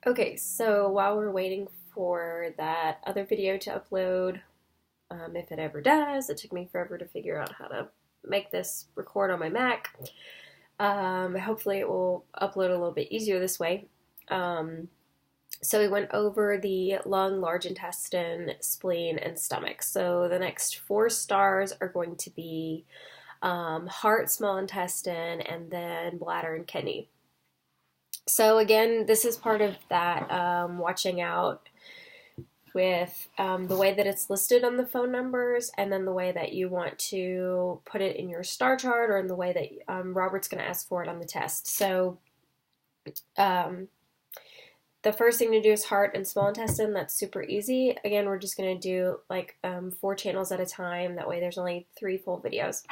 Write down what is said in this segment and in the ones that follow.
Okay, so while we're waiting for that other video to upload, if it ever does, it took me forever to figure out how to make this record on my Mac. Hopefully it will upload a little bit easier this way. Um, so we went over the lung, large intestine, spleen, and stomach. So the next four stars are going to be heart, small intestine, and then bladder and kidney. So again, this is part of that watching out with the way that it's listed on the phone numbers, and then the way that you want to put it in your star chart, or in the way that Robert's going to ask for it on the test. So um, the first thing to do is heart and small intestine. That's super easy. Again, we're just going to do like 4 channels at a time. That way there's only 3 full videos.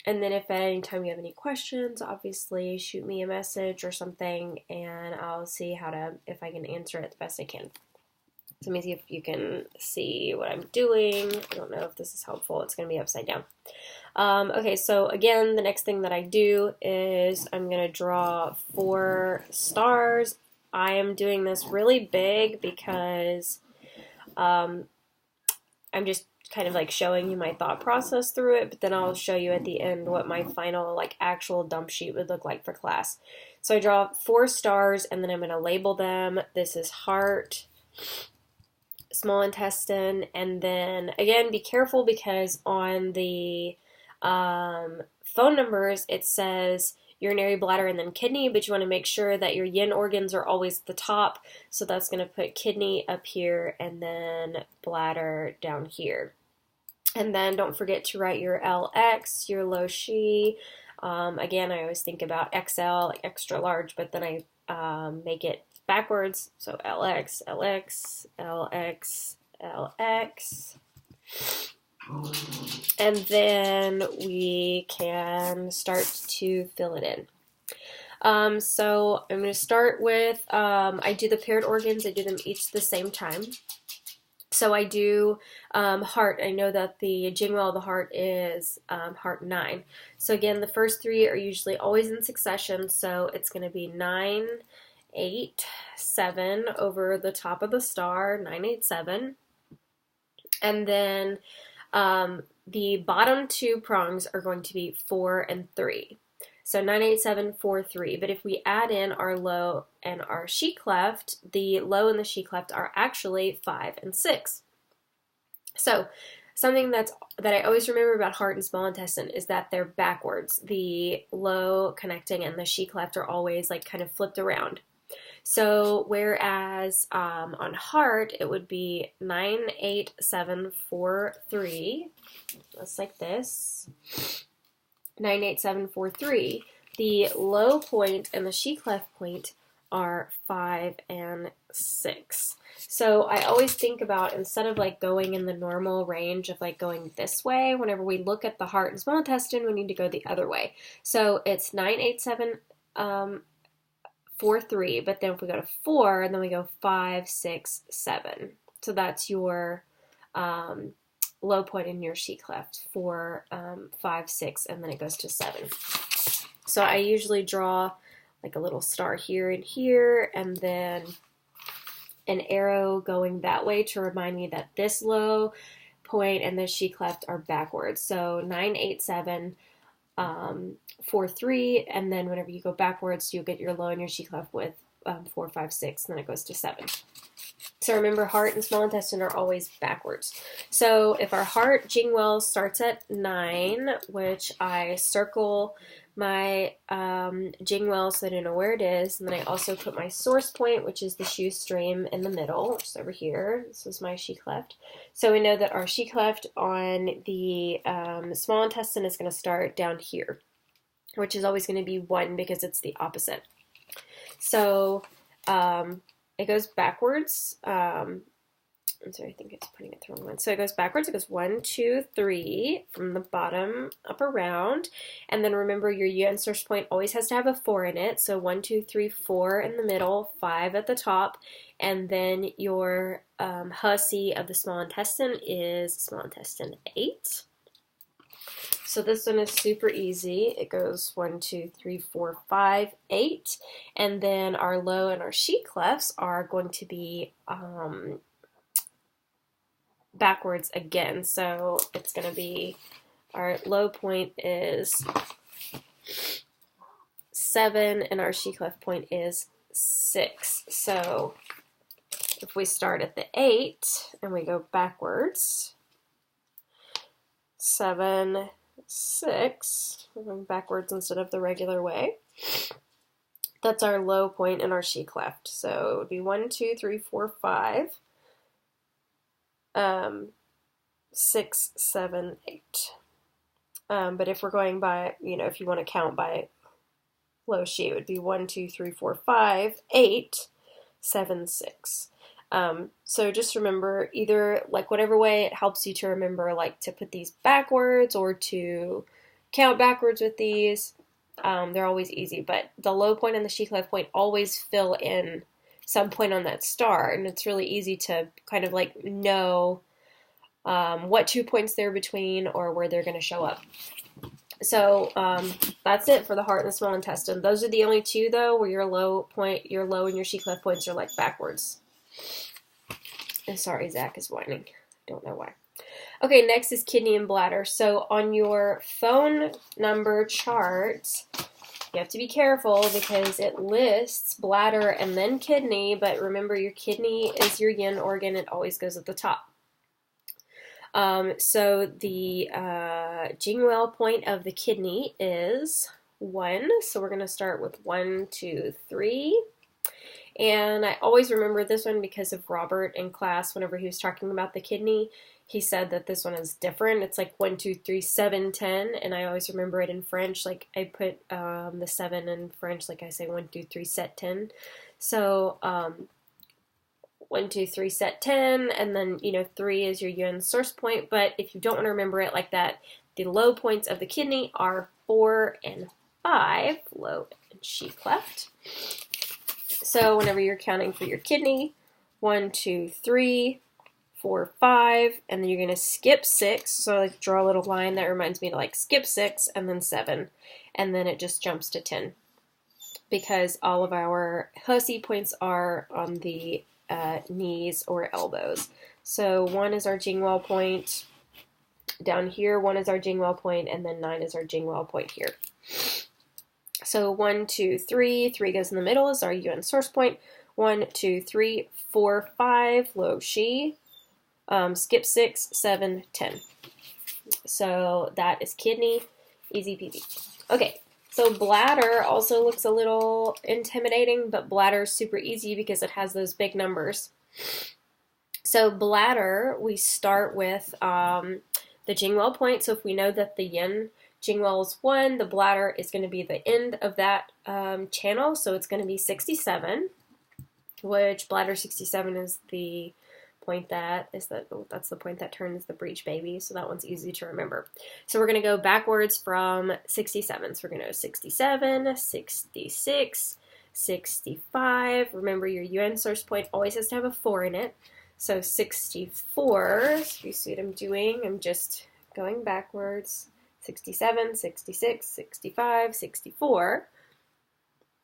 And then if at any time you have any questions, obviously shoot me a message or something, and I'll see if I can answer it the best I can. So let me see if you can see what I'm doing. I don't know if this is helpful. It's going to be upside down. Okay, so again, the next thing that I do is I'm going to draw 4 stars. I am doing this really big because I'm just kind of like showing you my thought process through it, but then I'll show you at the end what my final like actual dump sheet would look like for class. So I draw 4 stars, and then I'm going to label them. This is heart, small intestine, and then again, be careful because on the phone numbers it says urinary, bladder, and then kidney, but you want to make sure that your yin organs are always at the top. So that's going to put kidney up here and then bladder down here. And then don't forget to write your LX, your Lo Shi. Again, I always think about XL, like extra large, but then I make it backwards. So LX, LX, LX, LX. And then we can start to fill it in. So I'm going to start with, I do the paired organs. I do them each at the same time. So I do heart. I know that the Jingwell of the heart is heart 9. So again, the first 3 are usually always in succession. So it's going to be 9, 8, 7 over the top of the star, 9, 8, 7. And then the bottom 2 prongs are going to be 4 and 3. So 9, 8, 7, 4, 3. But if we add in our low and our she cleft, the low and the she cleft are actually 5 and 6. So something that I always remember about heart and small intestine is that they're backwards. The low connecting and the she cleft are always like kind of flipped around. So whereas on heart it would be 9, 8, 7, 4, 3. Just like this. 9, 8, 7, 4, 3. The low point and the she cleft point are 5 and 6. So I always think about, instead of like going in the normal range of like going this way, whenever we look at the heart and small intestine, we need to go the other way. So it's 9, 8, 7, 4, 3, but then if we go to 4, and then we go 5, 6, 7. So that's your low point in your she cleft for 5, 6, and then it goes to 7. So I usually draw like a little star here and here, and then an arrow going that way to remind me that this low point and this she cleft are backwards. So 9, 8, 7, 4, 3, and then whenever you go backwards, you'll get your low and your she cleft with 4, 5, 6, and then it goes to 7. So remember, heart and small intestine are always backwards. So if our heart Jingwell starts at 9, which I circle my Jingwell so that I know where it is, and then I also put my source point, which is the Shu stream, in the middle, which is over here. This is my she cleft. So we know that our she cleft on the small intestine is going to start down here, which is always going to be 1 because it's the opposite. So it goes backwards. I'm sorry, I think it's putting it the wrong one. So it goes backwards. It goes 1, 2, 3 from the bottom up around. And then remember, your yin source point always has to have a 4 in it. So 1, 2, 3, 4 in the middle, 5 at the top. And then your hussy of the small intestine is small intestine 8. So this one is super easy. It goes 1, 2, 3, 4, 5, 8. And then our low and our she clefs are going to be backwards again. So it's going to be, our low point is 7 and our she clef point is 6. So if we start at the 8 and we go backwards, 7, 6, we're going backwards instead of the regular way. That's our low point in our she clef. So it would be 1, 2, 3, 4, 5, 6, 7, 8. But if we're going by, if you want to count by low she, it would be 1, 2, 3, 4, 5, 8, 7, 6. So just remember, either like whatever way it helps you to remember, like to put these backwards or to count backwards with these. They're always easy, but the low point and the she clef point always fill in some point on that star, and it's really easy to kind of like know what 2 points they're between or where they're going to show up. So that's it for the heart and the small intestine. Those are the only two, though, where your low and your she clef points are like backwards. And sorry, Zach is whining. Don't know why. Okay, next is kidney and bladder. So on your phone number chart, you have to be careful because it lists bladder and then kidney, but remember your kidney is your yin organ. It always goes at the top. So the Jingwell point of the kidney is 1. So we're going to start with 1, 2, 3. And I always remember this one because of Robert in class. Whenever he was talking about the kidney, he said that this one is different. It's like 1, 2, 3, 7, 10. And I always remember it in French. Like I put the 7 in French, like I say 1, 2, 3, set 10. So 1, 2, 3, set 10, and then 3 is your yuan source point. But if you don't want to remember it like that, the low points of the kidney are 4 and 5, low and she cleft. So whenever you're counting for your kidney, 1, 2, 3, 4, 5, and then you're going to skip 6. So like draw a little line that reminds me to like skip 6 and then 7, and then it just jumps to 10 because all of our hussy points are on the knees or elbows. So 1 is our Jingwell point. Down here, 1 is our Jingwell point, and then 9 is our Jingwell point here. So 1, 2, 3, 3 goes in the middle is our yuan source point. 1, 2, 3, 4, 5, low she. Skip 6, 7, 10. So that is kidney, easy peasy. Okay, so bladder also looks a little intimidating, but bladder is super easy because it has those big numbers. So bladder, we start with the Jingwell point. So if we know that the yin Jingwell is 1, the bladder is going to be the end of that channel, so it's going to be 67, which bladder 67 is the point that's the point that turns the breech baby, so that one's easy to remember. So we're going to go backwards from 67. So we're going to go 67, 66, 65. Remember your yuan source point always has to have a 4 in it. So 64, so you see what I'm doing? I'm just going backwards. 67, 66, 65, 64.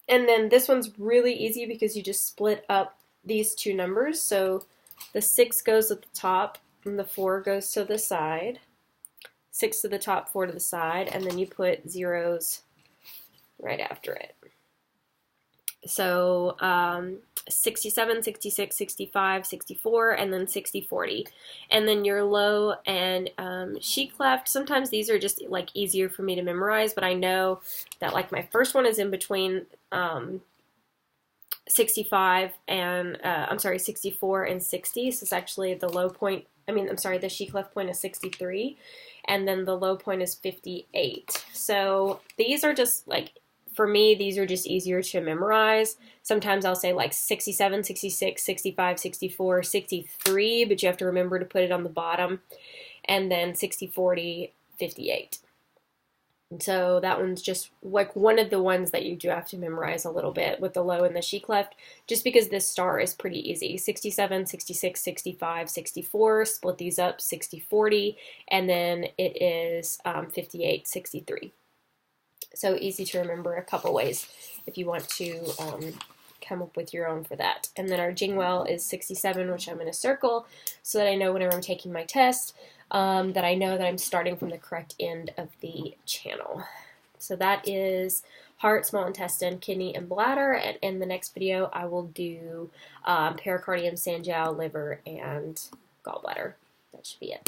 And then this one's really easy because you just split up these two numbers. So the 6 goes at the top and the 4 goes to the side. 6 to the top, 4 to the side, and then you put zeros right after it. So 67, 66, 65, 64, and then 60, 40. And then your low and she cleft, sometimes these are just like easier for me to memorize, but I know that like my first one is in between 65 and, 64 and 60. So it's actually the low point, the she cleft point is 63, and then the low point is 58. So these are just like, for me, these are just easier to memorize. Sometimes I'll say like 67, 66, 65, 64, 63, but you have to remember to put it on the bottom. And then 60, 40, 58. So that one's just like one of the ones that you do have to memorize a little bit with the low and the she cleft, just because this star is pretty easy. 67, 66, 65, 64, split these up, 60, 40, and then it is 58, 63. So easy to remember a couple ways if you want to come up with your own for that. And then our Jingwell is 67, which I'm going to circle so that I know whenever I'm taking my test, that I know that I'm starting from the correct end of the channel. So that is heart, small intestine, kidney, and bladder. And in the next video, I will do pericardium, Sanjiao, liver, and gallbladder. That should be it.